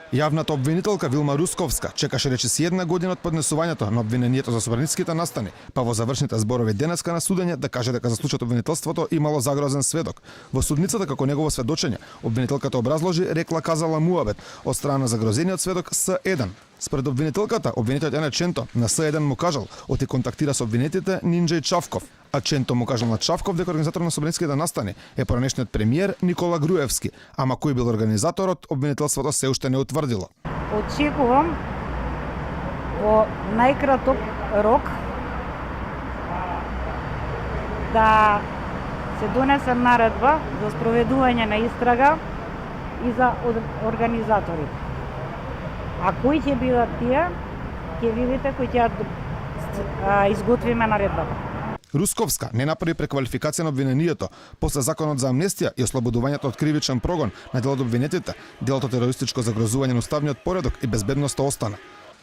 Јавната обвинителка Вилма Русковска чекаше речиси една година од поднесувањето на обвинението за собраницките настани, па во завршните зборови денеска на судење да каже дека за случајот обвинителството имало загрозен сведок. Во судницата како негово сведочење, обвинителката образложи рекла казала муабет од страна на загрозениот сведок С1. Според обвинителката, обвинетиот Ене Ченто на С1 му кажал оти контактира со обвинетите Нинџа и Чавков, а Ченто му кажал на Чавков дека организатор на собраницките настани е поранешниот премиер Никола Груевски, ама кој бил организаторот, обвинителството се уште не утврдило. Очекувам во најкраток рок да се донесе наредба за спроведување на истрага и за организаторите. А кои ќе бидат тие, ќе видите кои ќе изготвиме наредбата. Русковска не направи преквалификација на обвинението после законот за амнестија и ослободувањето од кривичен прогон на дел од обвинетите, делото терористичко загрозување на уставниот поредок и безбедноста остана.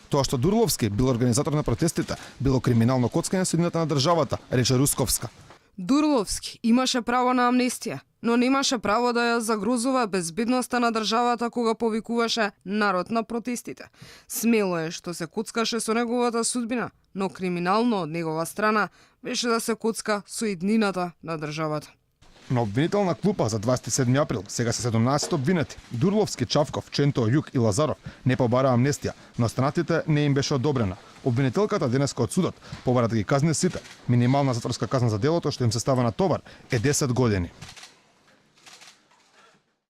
Тоа што Дурловски бил организатор на протестите, било криминално коцкање со иднината на државата, рече Русковска. Дурловски имаше право на амнестија, но немаше право да ја загрозува безбедноста на државата кога повикуваше народ на протестите. Смело е што се коцкаше со неговата судбина, но криминално од негова страна беше да се коцка со иднината на државата. На обвинителна клупа за 27 април сега се 17 обвинети. Дурловски, Чавков, Ченто, Јук и Лазаров не побара амнестија, но останатите не им беше одобрена. Обвинителката денеска од судот побара да ги казни сите. Минимална затворска казна за делото што им се става на товар е 10 години.